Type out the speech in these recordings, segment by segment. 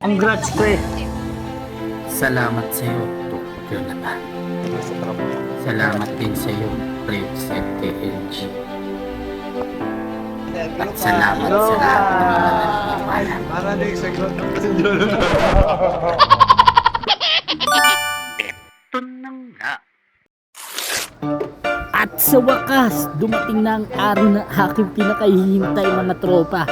Congrats, pre. Salamat sa iyo, Jonathan. Salamat din sa iyo, Prince FTH. At salamat sa lahat ng mga nagpapala. Para next segment ng kasi Jonathan. Ito na nga. At sa wakas, dumating na ang araw na aking pinakahihintay, mga tropa.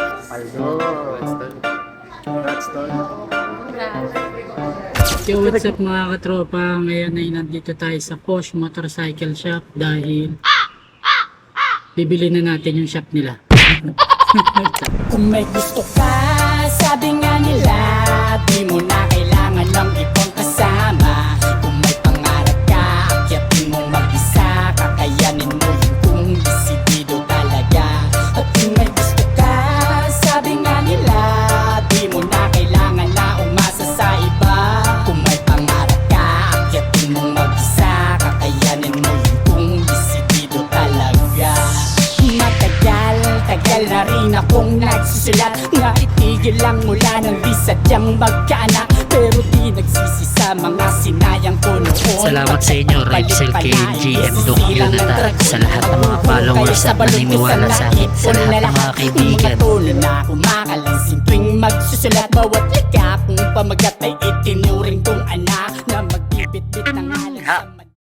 Yo, what's up mga katropa? Ngayon ay nandito tayo sa Posh Motorcycle Shop dahil bibili na natin yung shop nila. Kung may gusto ka, sabi nga nila, di mo na kailangan ng ibang kasama. Kung may pangarap ka, akyatin mong mag-isa, kakayanin mo yun kung disidido talaga. At kung may gusto ka, sabi nga nila, di mo na kailangan na umasa sa iba. Kung may pangarap ka, akyatin mong mag-isa, kakayanin mo yun kung disidido talaga. Tagal na rin akong nagsusulat, nga itigil lang mula nang di sadyang magkaanak. Pero di nagsisi sa mga sinayang ko noon. Salamat sa inyo, Rexel KG, Doc Jonathan, sa lahat ng mga followers at naniniwala sa akin, sa lahat ng mga kaibigan. Mga tono na kumakalansing tuwing magsusulat, bawat likap ng pamagat ay